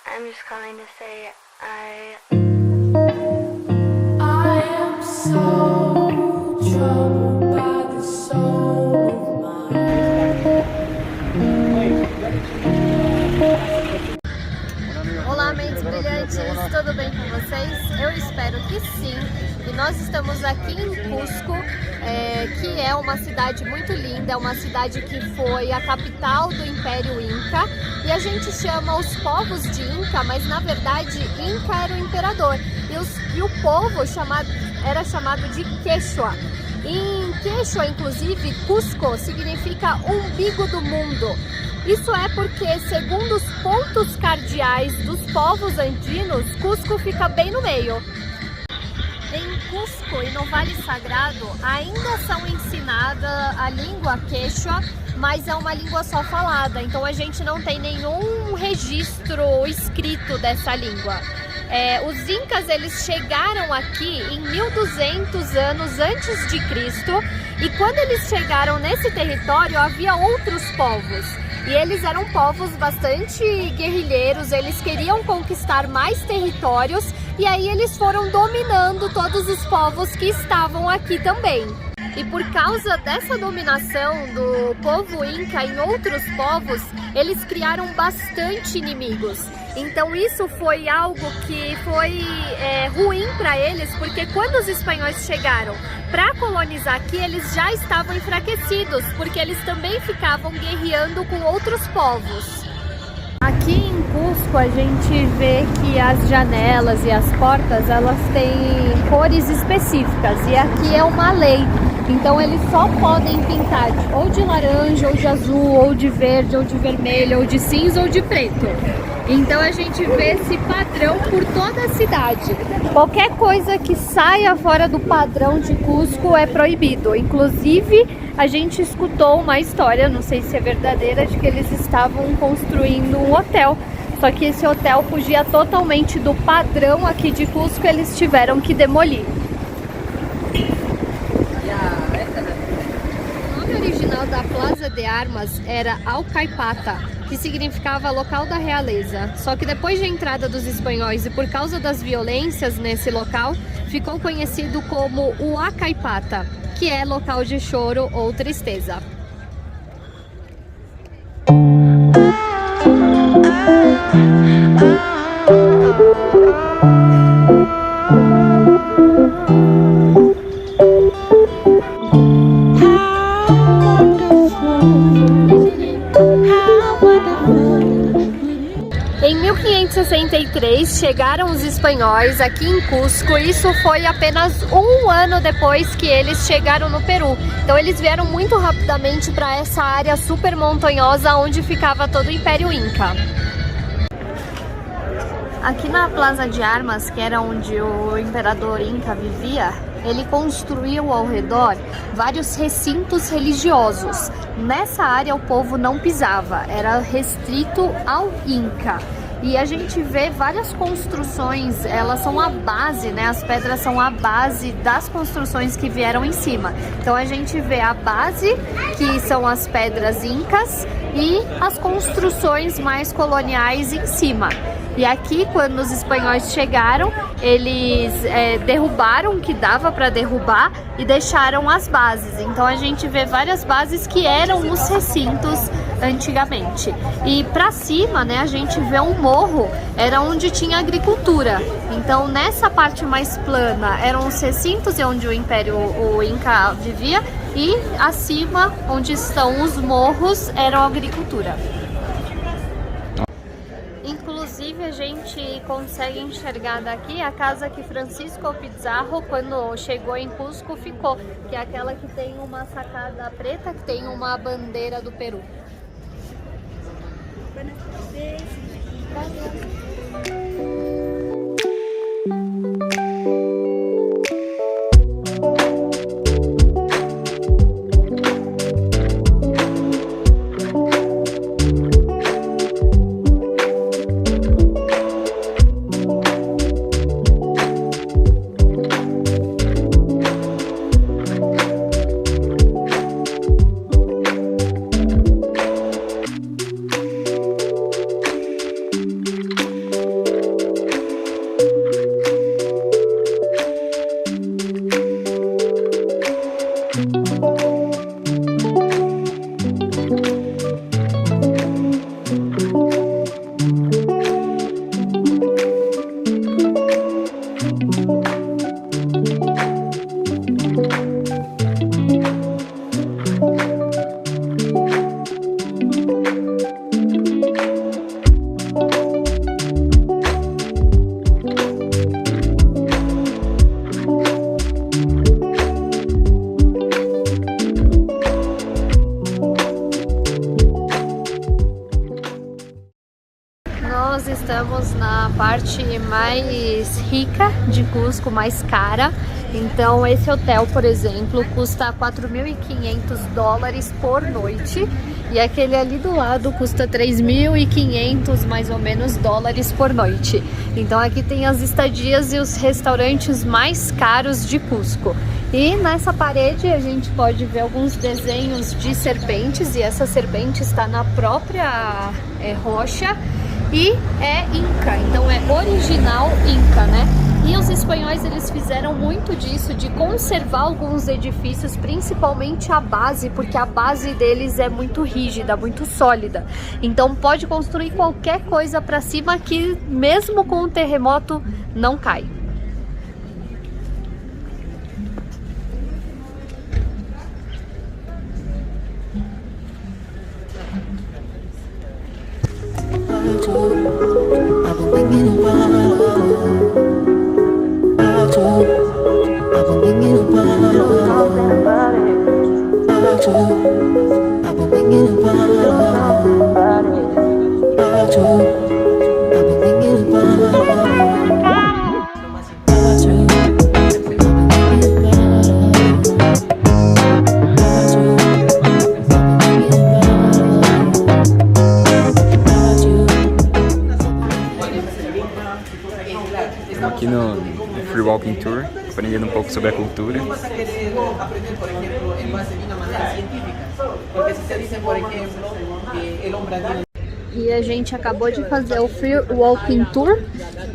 I'm just calling to say I am so troubled by the soul of Olá, mentes brilhantes, tudo bem com vocês? Eu espero que sim. E nós estamos aqui em Cusco, que é uma cidade muito linda, é uma cidade que foi a capital do Império Inca. E a gente chama os povos de Inca, mas na verdade Inca era o imperador. E o povo era chamado de Quechua. Em Quechua, inclusive, Cusco significa umbigo do mundo. Isso é porque, segundo os pontos cardeais dos povos andinos, Cusco fica bem no meio. Em Cusco e no Vale Sagrado ainda são ensinada a língua quechua, mas é uma língua só falada, então a gente não tem nenhum registro escrito dessa língua. Os Incas, eles chegaram aqui em 1200 anos antes de Cristo, e quando eles chegaram nesse território havia outros povos. E eles eram povos bastante guerrilheiros, eles queriam conquistar mais territórios e aí eles foram dominando todos os povos que estavam aqui também. E por causa dessa dominação do povo Inca em outros povos, eles criaram bastante inimigos. Então isso foi algo que foi ruim para eles, porque quando os espanhóis chegaram para colonizar aqui, eles já estavam enfraquecidos, porque eles também ficavam guerreando com outros povos. Aqui em Cusco a gente vê que as janelas e as portas, elas têm cores específicas, e aqui é uma lei. Então eles só podem pintar ou de laranja, ou de azul, ou de verde, ou de vermelho, ou de cinza, ou de preto. Então a gente vê esse padrão por toda a cidade. Qualquer coisa que saia fora do padrão de Cusco é proibido. Inclusive, a gente escutou uma história, não sei se é verdadeira, de que eles estavam construindo um hotel. Só que esse hotel fugia totalmente do padrão aqui de Cusco, eles tiveram que demolir. O nome original da Plaza de Armas era Alcaipata, que significava local da realeza. Só que depois da entrada dos espanhóis e por causa das violências nesse local, ficou conhecido como o Acaipata, que é local de choro ou tristeza. Em 1563 chegaram os espanhóis aqui em Cusco. Isso foi apenas um ano depois que eles chegaram no Peru. Então eles vieram muito rapidamente para essa área super montanhosa onde ficava todo o Império Inca. Aqui na Plaza de Armas, que era onde o imperador Inca vivia, ele construiu ao redor vários recintos religiosos. Nessa área o povo não pisava, era restrito ao Inca. E a gente vê várias construções, elas são a base, né? As pedras são a base das construções que vieram em cima. Então a gente vê a base, que são as pedras incas, e as construções mais coloniais em cima. E aqui, quando os espanhóis chegaram, eles derrubaram o que dava para derrubar e deixaram as bases. Então a gente vê várias bases que eram os recintos antigamente. E para cima, né, a gente vê um morro, era onde tinha agricultura. Então nessa parte mais plana eram os recintos onde o Inca vivia, e acima, onde estão os morros, era a agricultura. Inclusive a gente consegue enxergar daqui a casa que Francisco Pizarro, quando chegou em Cusco, ficou, que é aquela que tem uma sacada preta, que tem uma bandeira do Peru. nós estamos na parte mais rica de Cusco, mais cara. Então esse hotel, por exemplo, custa 4.500 dólares por noite. E aquele ali do lado custa 3.500 mais ou menos dólares por noite. Então aqui tem as estadias e os restaurantes mais caros de Cusco. E nessa parede a gente pode ver alguns desenhos de serpentes, e essa serpente está na própria rocha e é Inca, então é original Inca, né? E os espanhóis, eles fizeram muito disso, de conservar alguns edifícios, principalmente a base, porque a base deles é muito rígida, muito sólida. Então pode construir qualquer coisa para cima que mesmo com o terremoto não cai. Aqui no Free Walking Tour, aprendendo um pouco sobre a cultura. E a gente acabou de fazer o Free Walking Tour.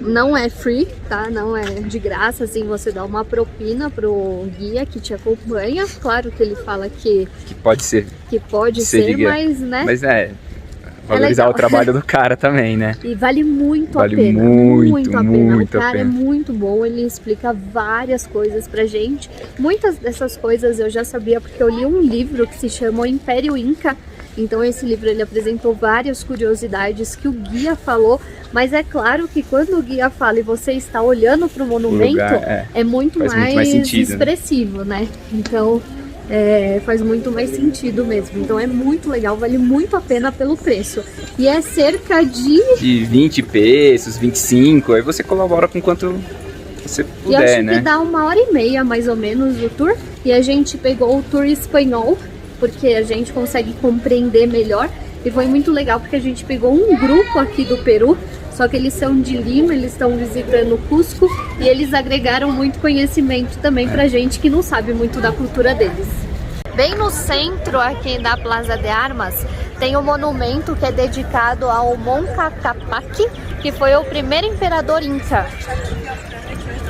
Não é free, tá? Não é de graça, assim, você dá uma propina pro guia que te acompanha. Claro que ele fala que pode ser. Que pode ser, mas, né? Mas valorizar o trabalho do cara também, né? E vale muito a pena. Vale muito a pena. O cara é muito bom, ele explica várias coisas pra gente. Muitas dessas coisas eu já sabia porque eu li um livro que se chama O Império Inca. Então esse livro ele apresentou várias curiosidades que o guia falou, mas é claro que quando o guia fala e você está olhando para o monumento, é muito mais sentido, expressivo, né? Então faz muito mais sentido mesmo. Então é muito legal, vale muito a pena pelo preço. E é cerca de 20 pesos, 25, aí você colabora com quanto você puder, e acho né? Que dá 1h30 mais ou menos o tour. E a gente pegou o tour espanhol, porque a gente consegue compreender melhor. E foi muito legal porque a gente pegou um grupo aqui do Peru, só que eles são de Lima, eles estão visitando Cusco e eles agregaram muito conhecimento também pra gente que não sabe muito da cultura deles. Bem no centro aqui da Plaza de Armas tem um monumento que é dedicado ao Manco Cápac, que foi o primeiro imperador Inca.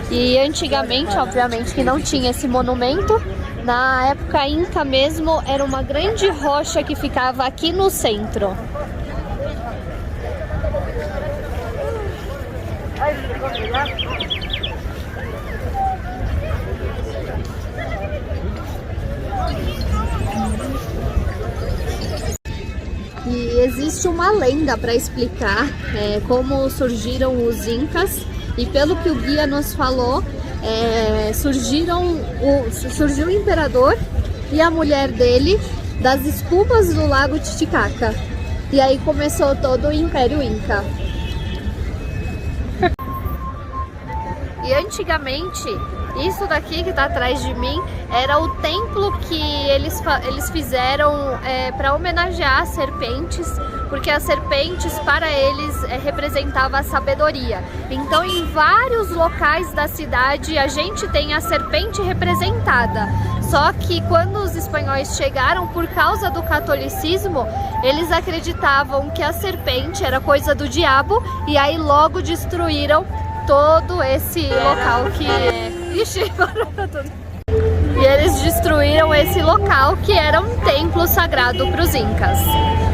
E antigamente, obviamente, que não tinha esse monumento. Na época Inca mesmo, era uma grande rocha que ficava aqui no centro. E existe uma lenda para explicar como surgiram os Incas. E pelo que o guia nos falou, surgiu o imperador e a mulher dele das espumas do lago Titicaca. E aí começou todo o Império Inca. E antigamente, isso daqui que está atrás de mim era o templo que eles fizeram para homenagear as serpentes, porque as serpentes para eles representava a sabedoria. Então em vários locais da cidade a gente tem a serpente representada. Só que quando os espanhóis chegaram, por causa do catolicismo, eles acreditavam que a serpente era coisa do diabo e aí logo destruíram todo esse local que Ixi, tudo. E eles destruíram esse local que era um templo sagrado para os Incas.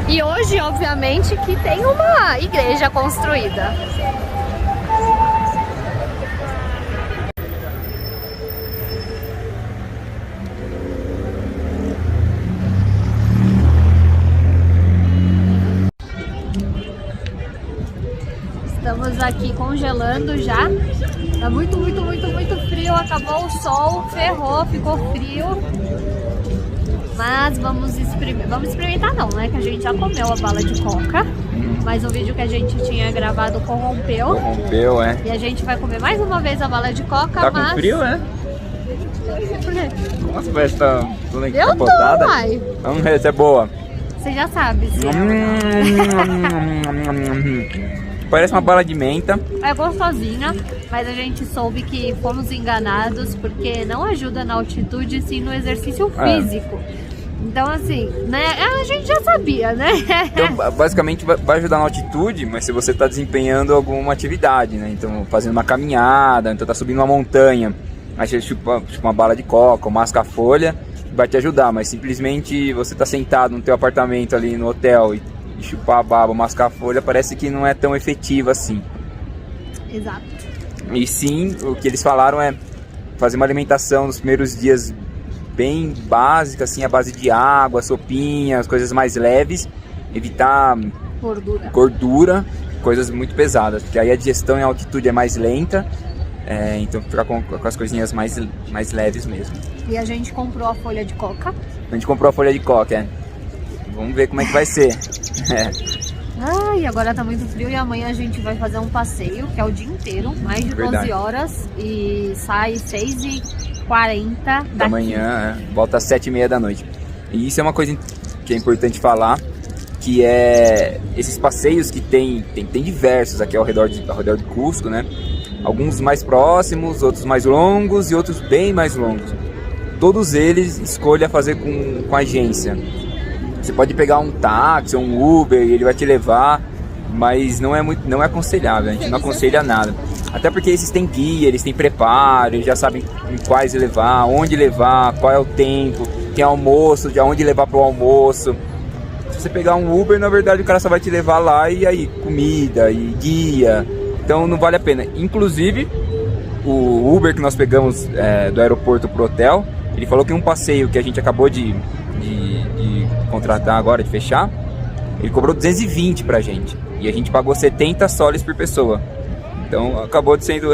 E hoje, obviamente, que tem uma igreja construída. Estamos aqui congelando já. Tá muito frio, acabou o sol, ferrou, ficou frio. Mas vamos experimentar não, né? Que a gente já comeu a bala de coca. Mas o vídeo que a gente tinha gravado corrompeu. Corrompeu, é. E a gente vai comer mais uma vez a bala de coca, Tá mas... com frio, né? Por quê? Nossa, parece que tá toda Eu tô, encapotada. uai. Vamos ver se é boa. Você já sabe, sim. Parece uma bala de menta. É gostosinha, mas a gente soube que fomos enganados porque não ajuda na altitude, sim no exercício físico. Então, assim, né? A gente já sabia, né? Então, basicamente vai ajudar na altitude, mas se você está desempenhando alguma atividade, né? Então, fazendo uma caminhada, então tá subindo uma montanha, aí você chupa uma bala de coca, ou masca a folha, vai te ajudar, mas simplesmente você tá sentado no teu apartamento ali no hotel e chupar a baba, mascar a folha, parece que não é tão efetivo assim. Exato. E sim, o que eles falaram é fazer uma alimentação nos primeiros dias bem básica, assim, à base de água, sopinhas, coisas mais leves, evitar gordura, coisas muito pesadas, porque aí a digestão em altitude é mais lenta, então ficar com as coisinhas mais leves mesmo. E a gente comprou a folha de coca. A gente comprou a folha de coca, Vamos ver como é que vai ser. Ai, agora tá muito frio e amanhã a gente vai fazer um passeio, que é o dia inteiro, mais de 12 horas, e sai 6h40 da manhã, volta às 7h30 da noite. E isso é uma coisa que é importante falar, que é esses passeios que tem diversos aqui ao redor de Cusco, né? Alguns mais próximos, outros mais longos e outros bem mais longos. Todos eles escolha fazer com agência. Você pode pegar um táxi ou um Uber e ele vai te levar, mas não é aconselhável, a gente não aconselha nada. Até porque esses têm guia, eles têm preparo, eles já sabem em quais levar, onde levar, qual é o tempo, tem almoço, de onde levar para o almoço. Se você pegar um Uber, na verdade o cara só vai te levar lá e aí comida e guia, então não vale a pena. Inclusive, o Uber que nós pegamos do aeroporto pro hotel, ele falou que um passeio que a gente acabou de contratar agora, de fechar, ele cobrou 220 pra gente. E a gente pagou 70 soles por pessoa. Então acabou de sendo...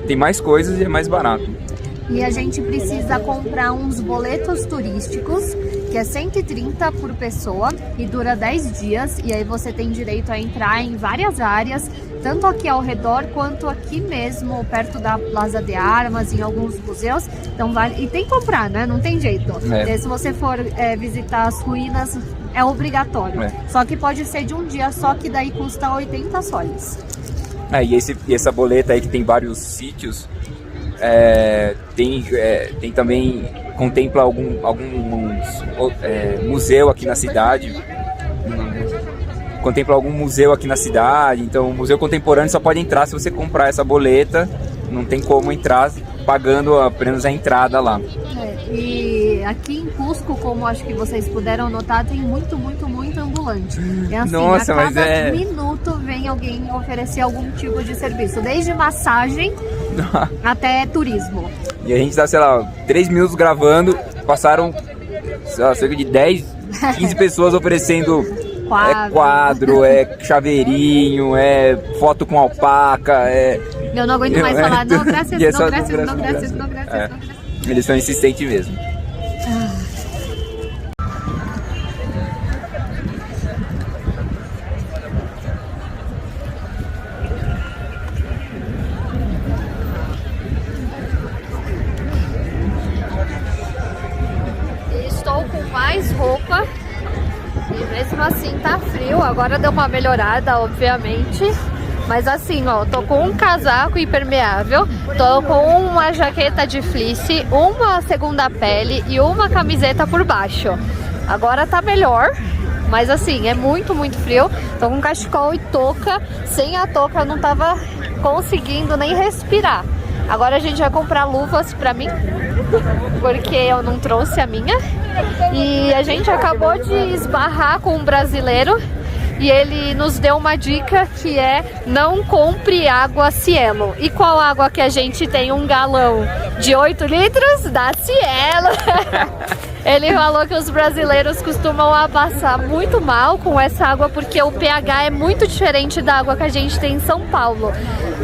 tem mais coisas e é mais barato. E a gente precisa comprar uns boletos turísticos, que é 130 por pessoa e dura 10 dias. E aí você tem direito a entrar em várias áreas, tanto aqui ao redor quanto aqui mesmo, perto da Plaza de Armas, em alguns museus. Então vale... E tem que comprar, né? Não tem jeito. Se você for visitar as ruínas, é obrigatório. Só que pode ser de um dia só, que daí custa 80 soles. E essa boleta aí que tem vários sítios, tem também, contempla alguns museu aqui na cidade. Contempla algum museu aqui na cidade, então o museu contemporâneo só pode entrar se você comprar essa boleta, não tem como entrar pagando apenas a entrada lá. E aqui em Cusco, como acho que vocês puderam notar, tem muito ambulante. É assim, nossa, a cada minuto vem alguém oferecer algum tipo de serviço, desde massagem até turismo. E a gente tá, sei lá, 3 minutos gravando, passaram, sei lá, cerca de 10, 15 pessoas oferecendo quadro, chaveirinho, foto com alpaca, Eu não aguento mais falar, não, graças. Eles são insistentes mesmo. Estou com mais roupa e mesmo assim tá frio. Agora deu uma melhorada, obviamente. Mas assim, ó, tô com um casaco impermeável, tô com uma jaqueta de fleece, uma segunda pele e uma camiseta por baixo. Agora tá melhor, mas assim, é muito frio. Tô com cachecol e touca. Sem a touca eu não tava conseguindo nem respirar. Agora a gente vai comprar luvas pra mim, porque eu não trouxe a minha. E a gente acabou de esbarrar com um brasileiro e ele nos deu uma dica, que é: não compre água Cielo. E qual água que a gente tem? Um galão de 8 litros da Cielo. Ele falou que os brasileiros costumam passar muito mal com essa água, porque o pH é muito diferente da água que a gente tem em São Paulo.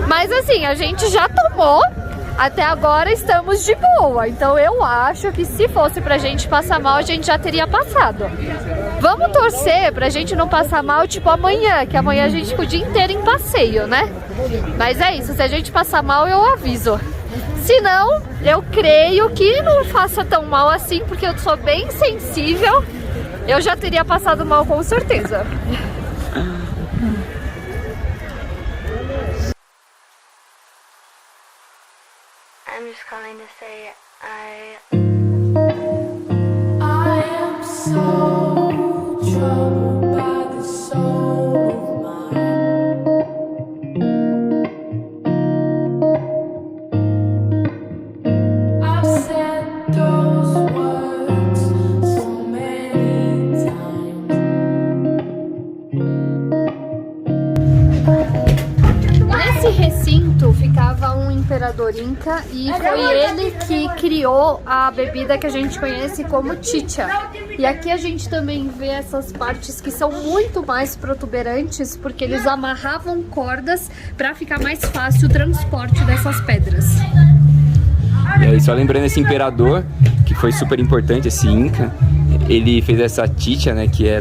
Mas assim, a gente já tomou, até agora estamos de boa. Então eu acho que se fosse pra gente passar mal, a gente já teria passado. Vamos torcer pra gente não passar mal tipo amanhã, que amanhã a gente fica o dia inteiro em passeio, né? Mas é isso, se a gente passar mal eu aviso. Se não, eu creio que não faça tão mal assim, porque eu sou bem sensível. Eu já teria passado mal com certeza. I'm just calling to say I am so troubled by the soul of mine. I've said those words so many times. Nesse recinto ficava um imperador inca e foi ele que criou a bebida que a gente conhece como chicha. E aqui a gente também vê essas partes que são muito mais protuberantes porque eles amarravam cordas para ficar mais fácil o transporte dessas pedras. E aí, só lembrando esse imperador, que foi super importante, esse inca, ele fez essa chicha, né, que é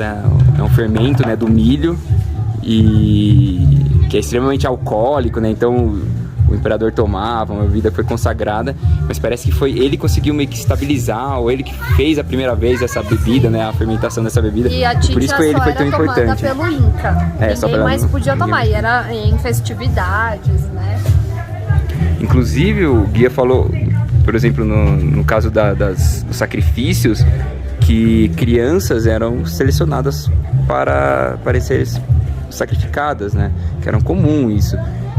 um fermento, né, do milho, e que é extremamente alcoólico, né, então o imperador tomava, uma bebida que foi consagrada, mas parece que foi ele que conseguiu meio que estabilizar, ou ele que fez a primeira vez essa bebida, né, a fermentação dessa bebida. E a chicha por isso que ele foi tão importante. Pelo Inca. Ninguém mais podia tomar, e era em festividades, né? Inclusive o guia falou, por exemplo, no caso dos sacrifícios, que crianças eram selecionadas para serem sacrificadas, né? Que era comum isso.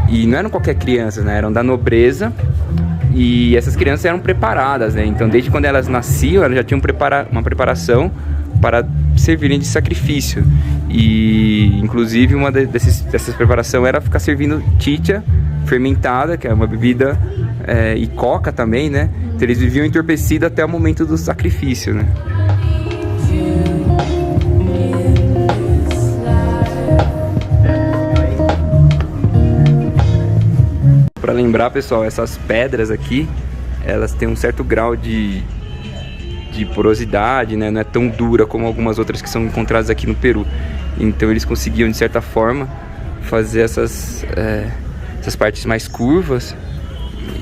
E não eram qualquer criança, né? Eram da nobreza, e essas crianças eram preparadas, né? Então, desde quando elas nasciam, elas já tinham uma preparação para servirem de sacrifício. E, inclusive, uma dessas preparações era ficar servindo chicha fermentada, que é uma bebida, e coca também, né? Então, eles viviam entorpecidos até o momento do sacrifício, né? Para lembrar, pessoal, essas pedras aqui, elas têm um certo grau de porosidade, né? Não é tão dura como algumas outras que são encontradas aqui no Peru. Então eles conseguiam, de certa forma, fazer essas partes mais curvas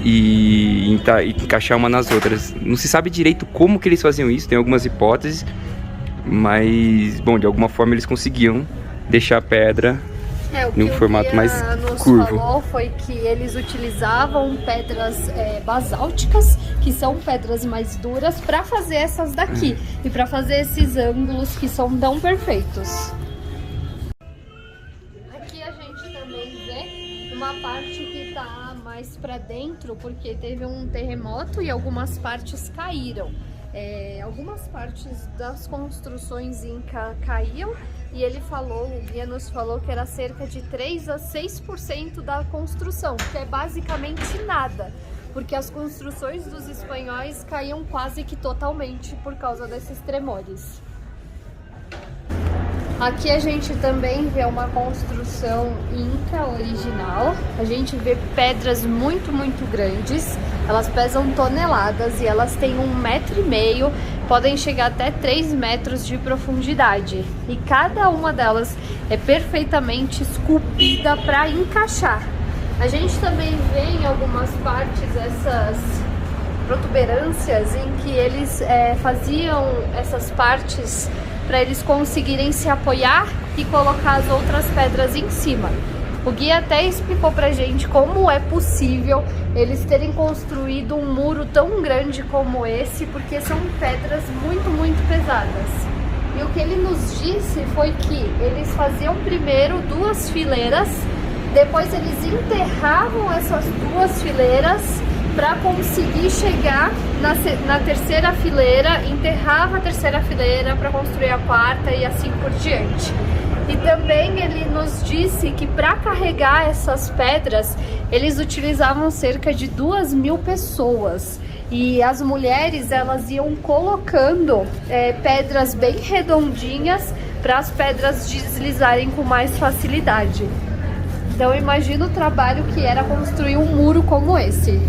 e encaixar uma nas outras. Não se sabe direito como que eles faziam isso, tem algumas hipóteses, mas, bom, de alguma forma eles conseguiam deixar a pedra em um formato mais curvo. O que falou foi que eles utilizavam pedras basálticas, que são pedras mais duras, para fazer essas daqui e para fazer esses ângulos que são tão perfeitos. Aqui a gente também vê uma parte que tá mais para dentro, porque teve um terremoto e algumas partes caíram. Algumas partes das construções inca caíam, e o guia nos falou que era cerca de 3 a 6% da construção, que é basicamente nada, porque as construções dos espanhóis caíam quase que totalmente por causa desses tremores. Aqui a gente também vê uma construção inca original. A gente vê pedras muito, muito grandes. Elas pesam toneladas e elas têm 1,5 metro, podem chegar até 3 metros de profundidade. E cada uma delas é perfeitamente esculpida para encaixar. A gente também vê em algumas partes essas protuberâncias em que eles faziam essas partes para eles conseguirem se apoiar e colocar as outras pedras em cima. O guia até explicou pra gente como é possível eles terem construído um muro tão grande como esse, porque são pedras muito, muito pesadas. E o que ele nos disse foi que eles faziam primeiro 2 fileiras, depois eles enterravam essas 2 fileiras para conseguir chegar na terceira fileira, enterrava a terceira fileira para construir a 4ª e assim por diante. E também ele nos disse que para carregar essas pedras, eles utilizavam cerca de 2.000 pessoas. E as mulheres, elas iam colocando pedras bem redondinhas para as pedras deslizarem com mais facilidade. Então imagina o trabalho que era construir um muro como esse.